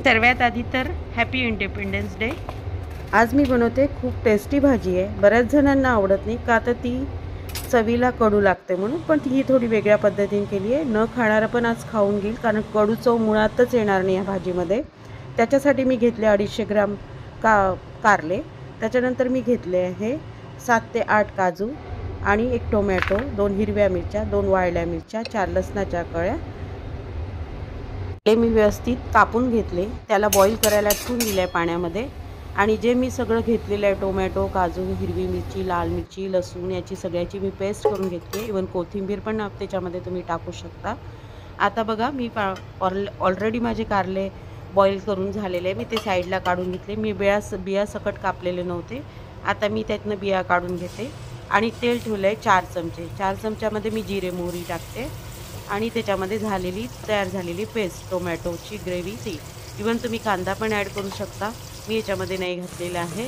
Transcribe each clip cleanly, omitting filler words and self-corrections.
सर्वात आधी तर हॅपी इंडिपेंडन्स डे। आज मी बनवते खूप टेस्टी भाजी आहे। बऱ्याच जणांना आवडत नाही का तर ती चवीला कडू लागते म्हणून, पण ही थोडी वेगळ्या पद्धतीने केली आहे। न खाणारा पण आज खाऊन घेईल, कारण कडू चव मुळातच येणार नाही या भाजीमध्ये। त्याच्यासाठी मी घेतले 250 ग्राम कारले, त्याच्यानंतर मी घेतले आहे 7 ते 8 काजू आणि 1 टोमॅटो, 2 हिरव्या मिरच्या, 2 वाळल्या मिरच्या, 4 लसणाच्या कळ्या मी व्यवस्थित कापून घेतले। त्याला बॉईल करायला ठेवून दिले पाण्यामध्ये। आणि जे मी सगळं घेतलेलं आहे टोमॅटो, काजू, हिरवी मिरची, लाल मिरची, लसूण याची सगळ्याची मी पेस्ट करून घेतली। इवन कोथिंबीर पण त्याच्यामध्ये तुम्ही टाकू शकता। आता बघा मी ऑलरेडी माझे कारले बॉईल करून झालेले, मी ते साईडला काढून घेतले। मी बिया सकट कापलेले नव्हते। आता मी त्यातनं बिया काढून घेते आणि तेल ठेवलं आहे 4 चमचे। 4 चमच्यामध्ये मी जिरे मोहरी टाकते आणि त्याच्यामध्ये तयार झालेली पेस्ट टोमॅटोची ग्रेव्ही ती। इवन तुम्ही कांदा पण ॲड करू शकता, मी याच्यामध्ये नाही घातलेला आहे,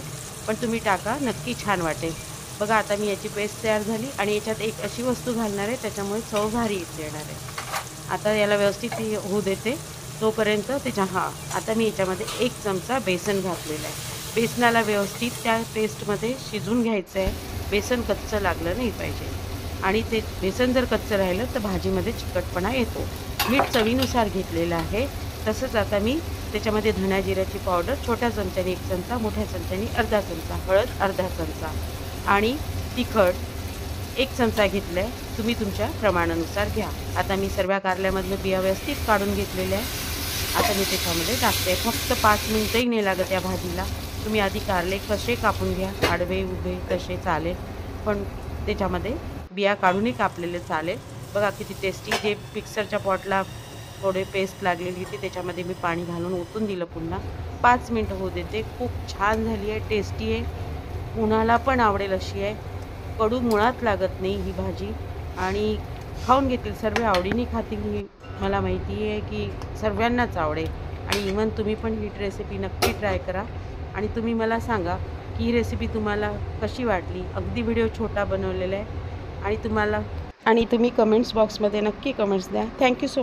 पण तुम्ही टाका, नक्की छान वाटेल। बघा आता मी याची पेस्ट तयार झाली आणि याच्यात एक अशी वस्तू घालणार आहे त्याच्यामुळे चव भारी येणार आहे। आता याला व्यवस्थित होऊ देते तोपर्यंत आता मी याच्यामध्ये 1 चमचा बेसन घातलेला आहे। बेसनाला व्यवस्थित त्या पेस्टमध्ये शिजून घ्यायचं आहे। बेसन कच्चं लागलं नाही पाहिजे, आणि ते बेसन जर कच्चं राहिलं तर भाजीमध्ये चिकटपणा येतो। मीठ चवीनुसार घेतलेलं आहे। तसंच आता मी त्याच्यामध्ये धण्या जिऱ्याची पावडर छोट्या चमच्याने 1 चमचा, मोठ्या चमच्याने अर्धा चमचा, हळद अर्धा चमचा आणि तिखट 1 चमचा घेतलं आहे। तुम्ही तुमच्या प्रमाणानुसार घ्या। आता मी सर्व कारल्यामधलं बिया व्यवस्थित काढून घेतलेल्या आहे। आता मी त्याच्यामध्ये टाकते। फक्त 5 मिनिटंही नाही लागत या भाजीला। तुम्ही आधी कारले कसे कापून घ्या, आडवे उभे कसे चालेल, पण त्याच्यामध्ये बिया काढूनही कापलेले चालेल। बघा किती टेस्टी। जे मिक्सरच्या पॉटला थोडे पेस्ट लागलेली होती त्याच्यामध्ये मी पाणी घालून ओतून दिलं। पुन्हा 5 मिनिटं होऊ देते। खूप छान झाली आहे, टेस्टी आहे, कुणाला पण आवडेल अशी आहे। कडू मुळात लागत नाही ही भाजी आणि खाऊन घेतील, सर्व आवडीने खातील। ही मला माहिती आहे की सर्वांनाच आवडेल। आणि इवन तुम्ही पण ही रेसिपी नक्की ट्राय करा आणि तुम्ही मला सांगा की ही रेसिपी तुम्हाला कशी वाटली। अगदी व्हिडिओ छोटा बनवलेला आहे आणि तुम्ही कमेंट्स बॉक्समध्ये नक्की कमेंट्स द्या। Thank you so